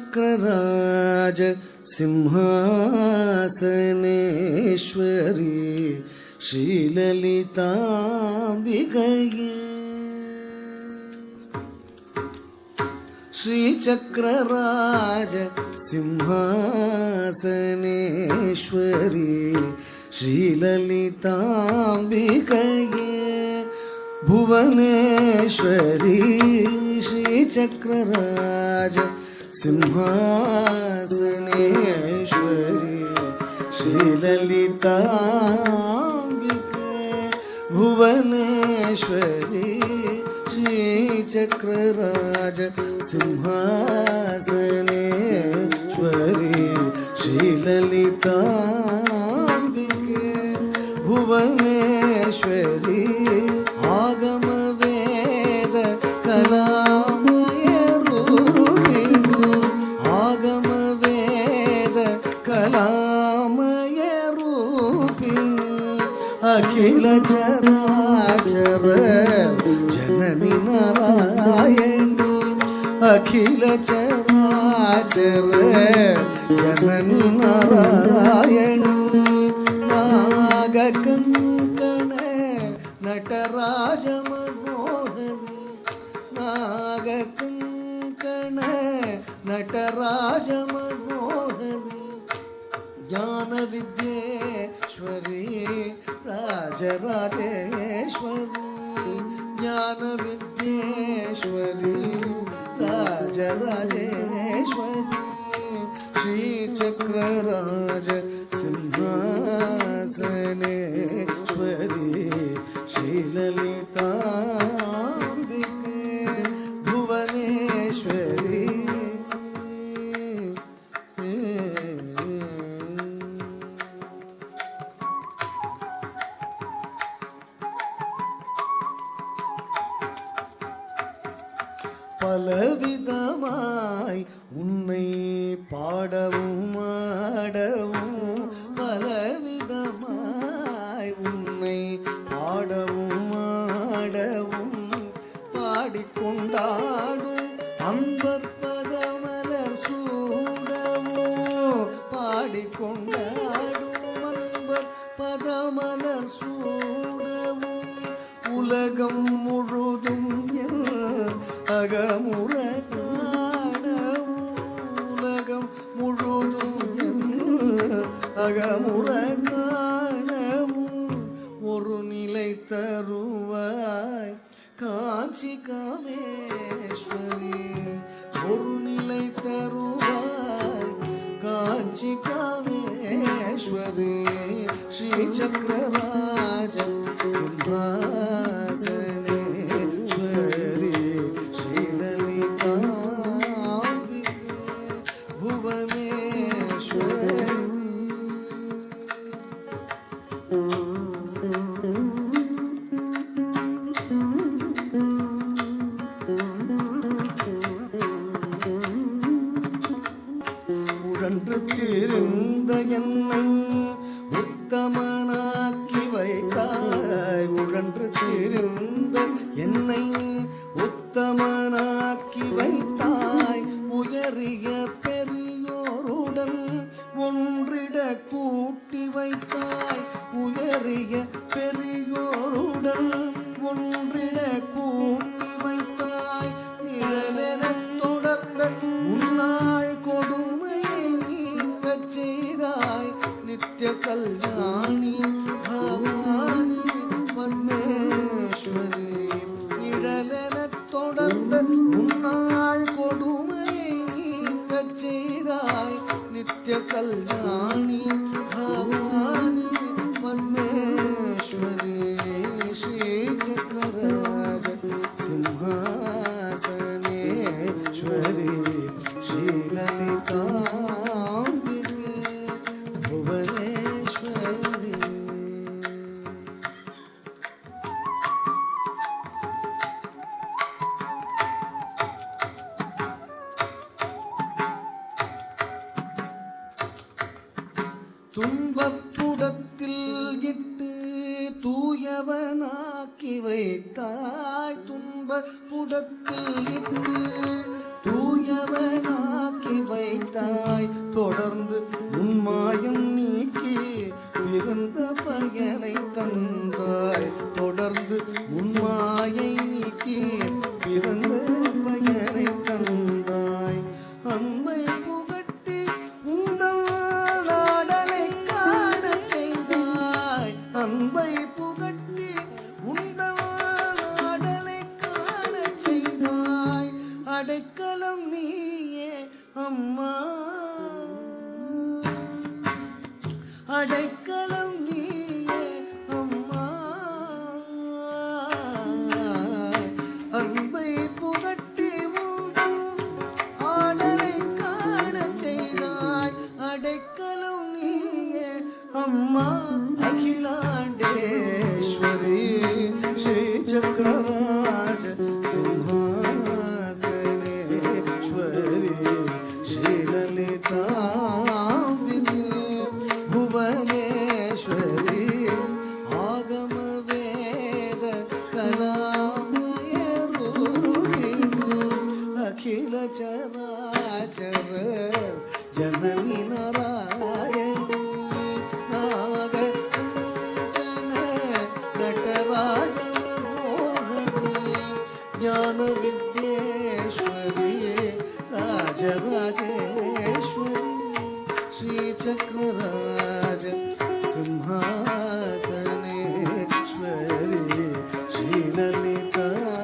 ಶ್ರೀಚಕ್ರರಾಜ ಸಿಂಹಾಸನೇಶ್ವರಿ ಶ್ರೀಲಲಿತಾಂಬಿಕೆಯೇ ಶ್ರೀಚಕ್ರರಾಜ ಸಿಂಹಾಸನೇಶ್ವರಿ ಶ್ರೀಲಲಿತಾಂಬಿಕೆಯೇ ಭುವನೇಶ್ವರಿ ಶ್ರೀಚಕ್ರರಾಜ ಸಿಂಹಾಸನೇಶ್ವರಿ ಶ್ರೀಲಲಿತಾಂಬಿಕೆ ಭುವನೇಶ್ವರಿ ಶ್ರೀಚಕ್ರರಾಜ ಸಿಂಹಾಸನೇಶ್ವರಿ ಶ್ರೀಲಲಿತಾಂಬಿಕೆ ಭುವನೇಶ್ವರಿ ಆಗಮ ವೇದ ಕಲಾಮಯ ರೂಪಿಣಿ ಆಗಮ ವೇದ ಕಲಾಮಯ ರೂಪಿಣಿ ಅಖಿಲ ಚರಾಚರ ಜನನಿ ನಾರಾಯಣಿ ಅಖಿಲ ಚರಾಚರ ಜನನಿ ನಾರಾಯಣಿ ನಾಗಕಂಕಣ ನಟರಾಜ ಮನೋಹರಿ ನಾಗಕಂಕಣ ನಟರಾಜ ಮನೋಹರಿ ಜ್ಞಾನ ವಿದ್ಯೇಶ್ವರಿ ರಾಜರಾಜೇಶ್ವರಿ ಜ್ಞಾನ ವಿದ್ಯೇಶ್ವರಿ ರಾಜರಾಜೇಶ್ವರಿ ಶ್ರೀಚಕ್ರರಾಜ ಸಿಂಹಾಸನೇಶ್ವರಿ ಶ್ರೀಲಲಿತಾಂಬಿಕೆ ಭುವನೇಶ್ವರಿ பலவிதமாய் உன்னை பாடவும் ஆடவும் பலவிதமாய் உன்னை பாடவும் ஆடவும் பாடிக்கொண்டாடும் அன்பற்பதமலர் சூடவும் பாடிக்கொண்டாடும் அன்பற்பதமலர் சூடவும் உலகம் முழுதும் அகமுற காணவும் உலகம் முழுதும் அகமுற காணவும் ஒரு நிலை தருவாய் காஞ்சி காமேஸ்வரி ஒரு நிலை தருவாய் காஞ்சி காமேஸ்வரி ஸ்ரீசக்கரராஜ சிம்ஹாசனேஸ்வரி உழன்று தீர்ந்த என்னை உத்தமனாக்கி வைத்தாய் உழன்று தீர்ந்த என்னை உத்தமனாக்கி வைத்தாய் உயரிய பெரியோருடன் ஒன்றிட கூட்டி வைத்தாய் உயரிய பெரியோருடன் ஒன்றிட கூட்டி வைத்தாய் நிழலெனத் தொடர்ந்த முன்னாள் கொடுமையை நீங்கச் செய்தாய் நித்திய கல்யாணி பவானி பத்மேஸ்வரி நிழலெனத் தொடர்ந்த முன்னாள் கொடுமையை நீங்கச் செய்தாய் நித்திய கல்யாணி பவானி பத்மேஸ்வரி ஸ்ரீசக்கரராஜ சிம்ஹாசனேஸ்வரி ಶ್ರೀಲಲಿತಾಂಬಿಕೆ ಭುವನೇಶ್ವರಿ துன்பப்புடத்தில் இட்டு தூயவனாக்கி வைத்தாய். துன்பப்புடத்தில் இட்டு தூயவனாக்கி வைத்தாய். தொடர்ந்து உன்மாயம் நீக்கி பிறந்த பயனை தந்தாய். தொடர்ந்து உன்மாயை நீக்கி பிறந்த பயனை தந்தாய். அன்பை புகட்டி உந்தல் நாடலை காண செய்தாய். அன்பை புகட்டி உந்தல் நாடலை காண செய்தாய். அடைக்கலம் நீயே அம்மா, அடைக்கலம் நீயே அம்மா. அன்பை புகட்டி ஆடலை காண செய்தாய். அடைக்கலம் நீயே அம்மா. அகிலாண்டேஸ்வரி ஸ்ரீ சக்கரராஜ சிம்ஹாசனேஸ்வரி ஸ்ரீலலிதாம்பிகே புவனேஸ்வரி ஆகம வேத கலாமய ரூபிணி அகில சராச்சர ஜனனி நாராயணி நாககஞ்சன நடராஜ மோகனி ஞான வித்யேஸ்வரி ராஜராஜேஸ்வரி श्री चक्रराज सिंहासनेश्वरी श्रीललिताम्बिके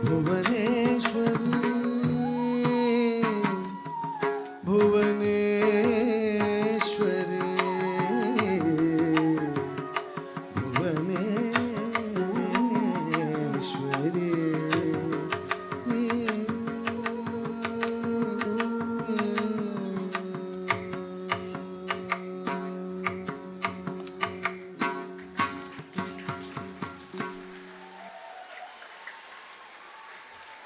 भुवनेश्वरी भुवनेश्वरी भुवनेश्वरी